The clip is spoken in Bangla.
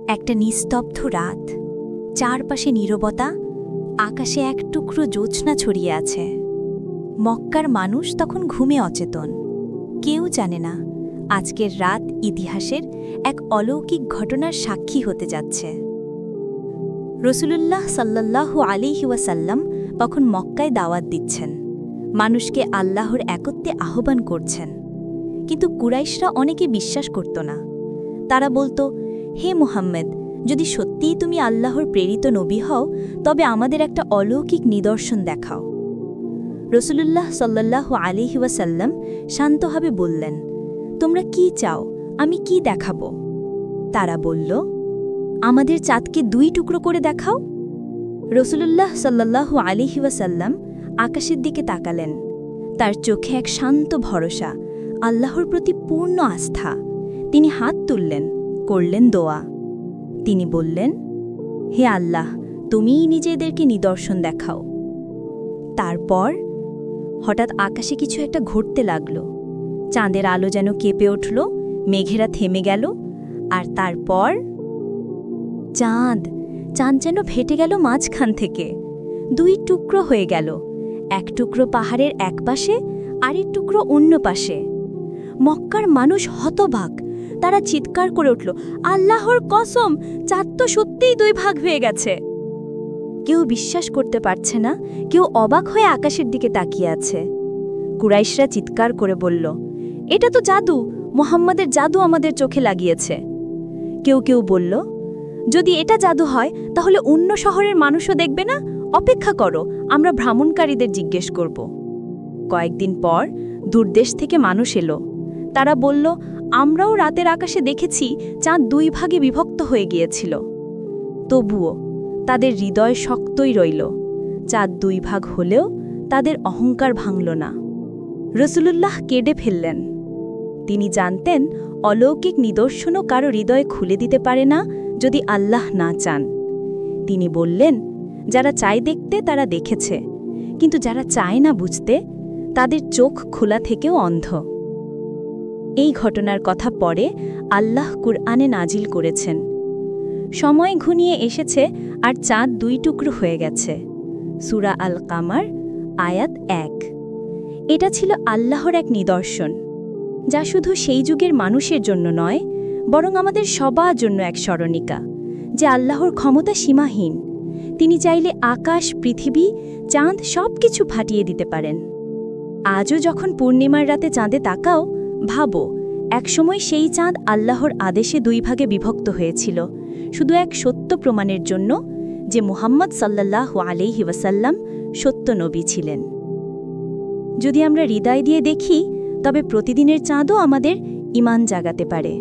একটা নিস্তব্ধ রাত, চারপাশে নীরবতা, আকাশে এক টুকরো জ্যোৎস্না ছড়িয়ে আছে। মক্কার মানুষ তখন ঘুমে অচেতন। কেউ জানে না আজকের রাত ইতিহাসের এক অলৌকিক ঘটনার সাক্ষী হতে যাচ্ছে। রসুলুল্লাহ সাল্লাল্লাহু আলাইহি ওয়াসাল্লাম তখন মক্কায় দাওয়াত দিচ্ছেন, মানুষকে আল্লাহর একত্বে আহ্বান করছেন। কিন্তু কুরাইশরা অনেকে বিশ্বাস করত না। তারা বলতো, হে মুহাম্মদ, যদি সত্যিই তুমি আল্লাহর প্রেরিত নবী হও, তবে আমাদের একটা অলৌকিক নিদর্শন দেখাও। রসুলুল্লাহ সাল্লাল্লাহু আলাইহি ওয়াসাল্লাম শান্তভাবে বললেন, তোমরা কি চাও, আমি কি দেখাবো? তারা বলল, আমাদের চাঁদকে 2 টুকরো করে দেখাও। রসুলুল্লাহ সাল্লাল্লাহু আলাইহি ওয়াসাল্লাম আকাশের দিকে তাকালেন। তার চোখে এক শান্ত ভরসা, আল্লাহর প্রতি পূর্ণ আস্থা। তিনি হাত তুললেন, করলেন দোয়া। তিনি বললেন, হে আল্লাহ, তুমিই নিজেদেরকে নিদর্শন দেখাও। তারপর হঠাৎ আকাশে কিছু একটা ঘটতে লাগল। চাঁদের আলো যেন কেঁপে উঠল, মেঘেরা থেমে গেল, আর তারপর চাঁদ যেন ফেটে গেল মাঝখান থেকে। 2 টুকরো হয়ে গেল, এক টুকরো পাহাড়ের এক পাশে, আরেক টুকরো অন্য পাশে। মক্কার মানুষ হতবাক। তারা চিৎকার করে উঠল, আল্লাহর কসম, চাঁদ তো সত্যিই 2 ভাগ হয়ে গেছে। কেউ বিশ্বাস করতে পারছে না, কেউ অবাক হয়ে আকাশের দিকে তাকিয়ে আছে। কুরাইশরা চিৎকার করে বলল, এটা তো জাদু, মুহাম্মাদের জাদু আমাদের চোখে লাগিয়েছে। কেউ কেউ বলল, যদি এটা জাদু হয় তাহলে অন্য শহরের মানুষও দেখবে না? অপেক্ষা করো, আমরা ভ্রমণকারীদের জিজ্ঞেস করব। কয়েকদিন পর দূরদেশ থেকে মানুষ এলো। তারা বলল, আমরাও রাতের আকাশে দেখেছি চাঁদ 2 ভাগে বিভক্ত হয়ে গিয়েছিল। তবুও তাদের হৃদয় শক্তই রইল। চাঁদ 2 ভাগ হলেও তাদের অহংকার ভাঙল না। রসুলুল্লাহ কেঁদে ফেললেন। তিনি জানতেন, অলৌকিক নিদর্শনও কারো হৃদয় খুলে দিতে পারে না যদি আল্লাহ না চান। তিনি বললেন, যারা চায় দেখতে তারা দেখেছে, কিন্তু যারা চায় না বুঝতে, তাদের চোখ খোলা থেকেও অন্ধ। এই ঘটনার কথা পরে আল্লাহ কুরআনে নাজিল করেছেন। সময় ঘনিয়ে এসেছে আর চাঁদ 2 টুকরো হয়ে গেছে। সূরা আল কামার, আয়াত 1। এটা ছিল আল্লাহর এক নিদর্শন, যা শুধু সেই যুগের মানুষের জন্য নয়, বরং আমাদের সবার জন্য এক স্মরণিকা, যে আল্লাহর ক্ষমতা সীমাহীন। তিনি চাইলে আকাশ, পৃথিবী, চাঁদ সবকিছু ফাটিয়ে দিতে পারেন। আজও যখন পূর্ণিমার রাতে চাঁদে তাকাও, ভাবো, একসময় সেই চাঁদ আল্লাহর আদেশে 2 ভাগে বিভক্ত হয়েছিল, শুধু এক সত্য প্রমাণের জন্য যে মুহাম্মদ সাল্লাল্লাহু আলাইহি ওয়াসাল্লাম সত্য নবী ছিলেন। যদি আমরা হৃদয় দিয়ে দেখি, তবে প্রতিদিনের চাঁদও আমাদের ঈমান জাগাতে পারে।